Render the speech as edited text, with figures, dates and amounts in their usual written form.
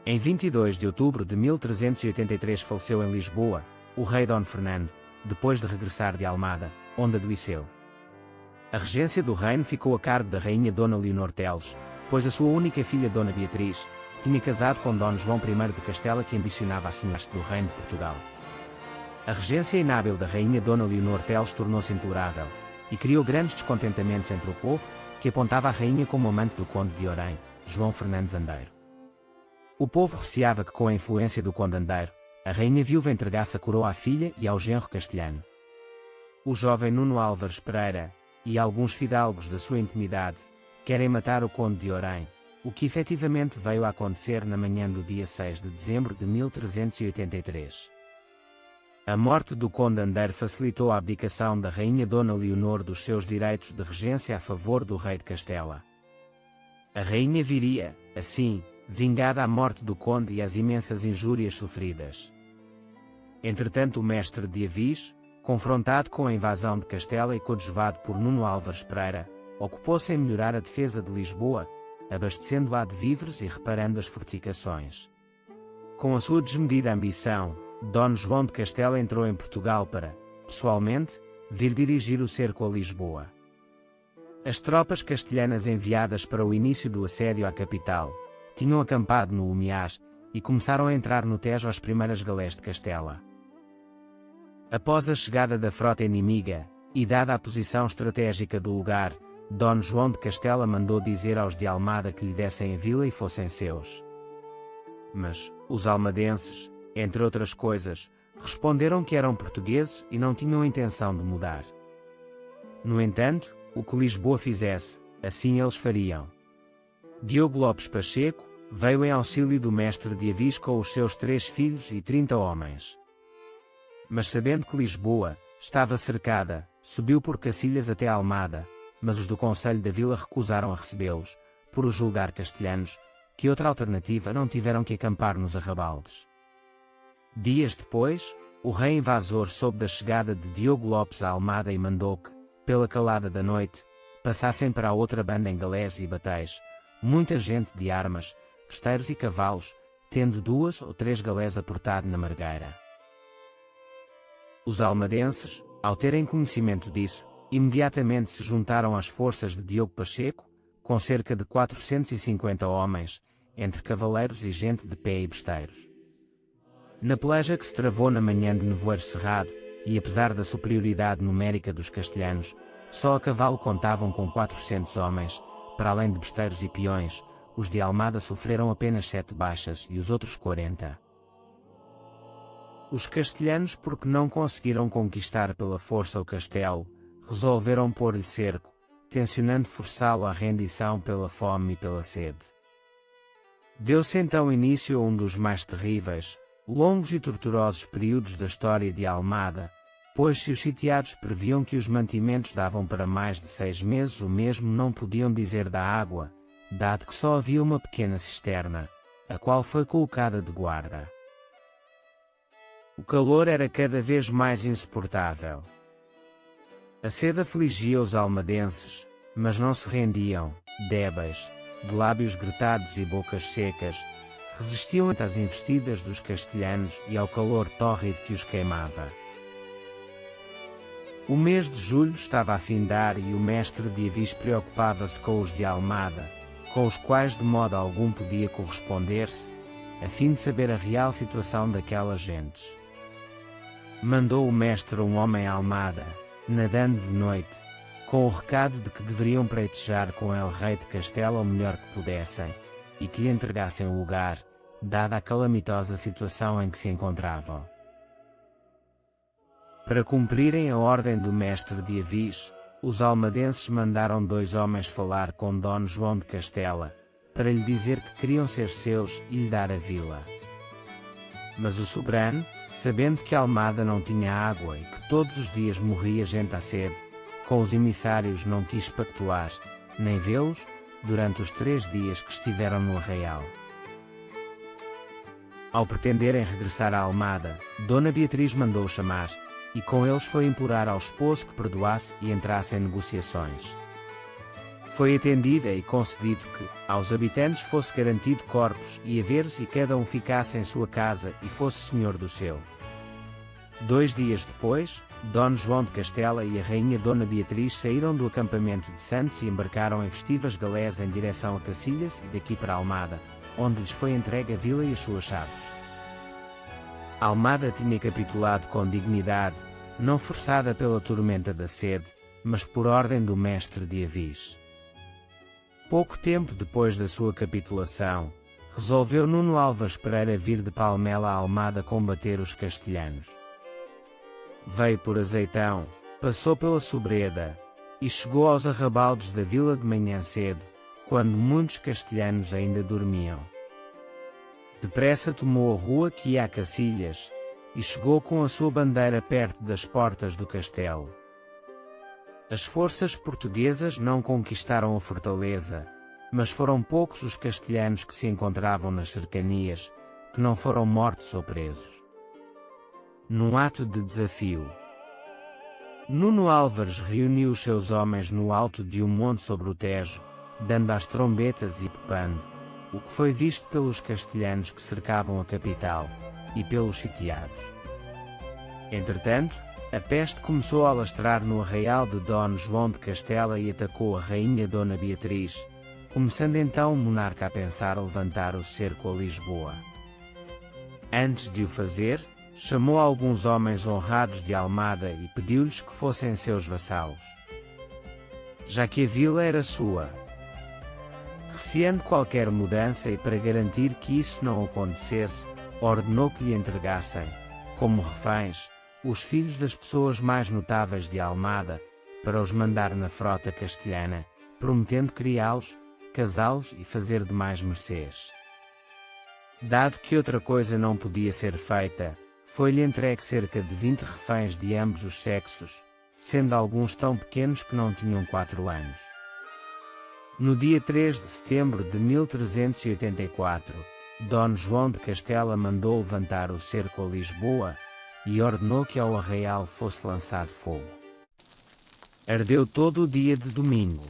Em 22 de outubro de 1383 faleceu em Lisboa, o rei Dom Fernando, depois de regressar de Almada, onde adoeceu. A regência do reino ficou a cargo da rainha Dona Leonor Teles, pois a sua única filha Dona Beatriz, tinha casado com Dom João I de Castela, que ambicionava assumir-se do reino de Portugal. A regência inábil da rainha Dona Leonor Teles tornou-se intolerável, e criou grandes descontentamentos entre o povo, que apontava a rainha como amante do conde de Orém, João Fernandes Andeiro. O povo receava que, com a influência do conde Andeiro, a rainha viúva entregasse a coroa à filha e ao genro castelhano. O jovem Nuno Álvares Pereira, e alguns fidalgos da sua intimidade, querem matar o conde de Orém, o que efetivamente veio a acontecer na manhã do dia 6 de dezembro de 1383. A morte do conde Andeiro facilitou a abdicação da rainha Dona Leonor dos seus direitos de regência a favor do rei de Castela. A rainha viria, assim, vingada a morte do conde e as imensas injúrias sofridas. Entretanto, o mestre de Avis, confrontado com a invasão de Castela e coadjuvado por Nuno Álvares Pereira, ocupou-se em melhorar a defesa de Lisboa, abastecendo-a de víveres e reparando as fortificações. Com a sua desmedida ambição, Dom João de Castela entrou em Portugal para, pessoalmente, vir dirigir o cerco a Lisboa. As tropas castelhanas enviadas para o início do assédio à capital tinham acampado no Umiás e começaram a entrar no Tejo as primeiras galés de Castela. Após a chegada da frota inimiga, e dada a posição estratégica do lugar, Dom João de Castela mandou dizer aos de Almada que lhe dessem a vila e fossem seus. Mas, os almadenses, entre outras coisas, responderam que eram portugueses e não tinham a intenção de mudar. No entanto, o que Lisboa fizesse, assim eles fariam. Diogo Lopes Pacheco veio em auxílio do mestre de Avis com os seus 3 filhos e 30 homens. Mas sabendo que Lisboa estava cercada, subiu por Cacilhas até Almada, mas os do conselho da vila recusaram a recebê-los, por os julgar castelhanos, que outra alternativa não tiveram que acampar nos arrabaldes. Dias depois, o rei invasor soube da chegada de Diogo Lopes a Almada e mandou que, pela calada da noite, passassem para a outra banda em galés e batéis, muita gente de armas, esteiros e cavalos, tendo 2 ou 3 galés aportado na margueira. Os almadenses, ao terem conhecimento disso, imediatamente se juntaram às forças de Diogo Pacheco, com cerca de 450 homens, entre cavaleiros e gente de pé e besteiros. Na peleja que se travou na manhã de nevoeiro cerrado, e apesar da superioridade numérica dos castelhanos, só a cavalo contavam com 400 homens, para além de besteiros e peões, os de Almada sofreram apenas 7 baixas e os outros 40. Os castelhanos, porque não conseguiram conquistar pela força o castelo, resolveram pôr-lhe cerco, tencionando forçá-lo à rendição pela fome e pela sede. Deu-se então início a um dos mais terríveis, longos e torturosos períodos da história de Almada, pois se os sitiados previam que os mantimentos davam para mais de 6 meses, o mesmo não podiam dizer da água, dado que só havia uma pequena cisterna, a qual foi colocada de guarda. O calor era cada vez mais insuportável. A sede afligia os almadenses, mas não se rendiam, débeis, de lábios gretados e bocas secas, resistiam às investidas dos castelhanos e ao calor tórrido que os queimava. O mês de julho estava a findar e o mestre de Avis preocupava-se com os de Almada, com os quais de modo algum podia corresponder-se, a fim de saber a real situação daquelas gentes. Mandou o mestre um homem a Almada, nadando de noite, com o recado de que deveriam pretejar com el rei de Castela o melhor que pudessem, e que lhe entregassem o lugar, dada a calamitosa situação em que se encontravam. Para cumprirem a ordem do mestre de Avis, os almadenses mandaram 2 homens falar com Dom João de Castela, para lhe dizer que queriam ser seus e lhe dar a vila. Mas o soberano, sabendo que Almada não tinha água e que todos os dias morria gente à sede, com os emissários não quis pactuar, nem vê-los, durante os 3 dias que estiveram no arraial. Ao pretenderem regressar a Almada, Dona Beatriz mandou chamar, e com eles foi implorar ao esposo que perdoasse e entrasse em negociações. Foi atendida e concedido que, aos habitantes fosse garantido corpos e haveres e cada um ficasse em sua casa e fosse senhor do seu. 2 dias depois, Dom João de Castela e a rainha Dona Beatriz saíram do acampamento de Santos e embarcaram em festivas galés em direção a Cacilhas e daqui para Almada, onde lhes foi entregue a vila e as suas chaves. Almada tinha capitulado com dignidade, não forçada pela tormenta da sede, mas por ordem do mestre de Avis. Pouco tempo depois da sua capitulação, resolveu Nuno Álvares Pereira vir de Palmela a Almada combater os castelhanos. Veio por Azeitão, passou pela Sobreda, e chegou aos arrabaldes da vila de manhã cedo, quando muitos castelhanos ainda dormiam. Depressa tomou a rua que ia a Cacilhas, e chegou com a sua bandeira perto das portas do castelo. As forças portuguesas não conquistaram a fortaleza, mas foram poucos os castelhanos que se encontravam nas cercanias, que não foram mortos ou presos. Num ato de desafio, Nuno Álvares reuniu os seus homens no alto de um monte sobre o Tejo, dando às trombetas e pepando, o que foi visto pelos castelhanos que cercavam a capital, e pelos sitiados. Entretanto, a peste começou a alastrar no arraial de Dom João de Castela e atacou a rainha Dona Beatriz, começando então o monarca a pensar levantar o cerco a Lisboa. Antes de o fazer, chamou alguns homens honrados de Almada e pediu-lhes que fossem seus vassalos, já que a vila era sua. Receando qualquer mudança e para garantir que isso não acontecesse, ordenou que lhe entregassem, como reféns, os filhos das pessoas mais notáveis de Almada, para os mandar na frota castelhana, prometendo criá-los, casá-los e fazer demais mercês. Dado que outra coisa não podia ser feita, foi-lhe entregue cerca de 20 reféns de ambos os sexos, sendo alguns tão pequenos que não tinham 4 anos. No dia 3 de setembro de 1384, Dom João de Castela mandou levantar o cerco a Lisboa, e ordenou que ao arraial fosse lançado fogo. Ardeu todo o dia de domingo.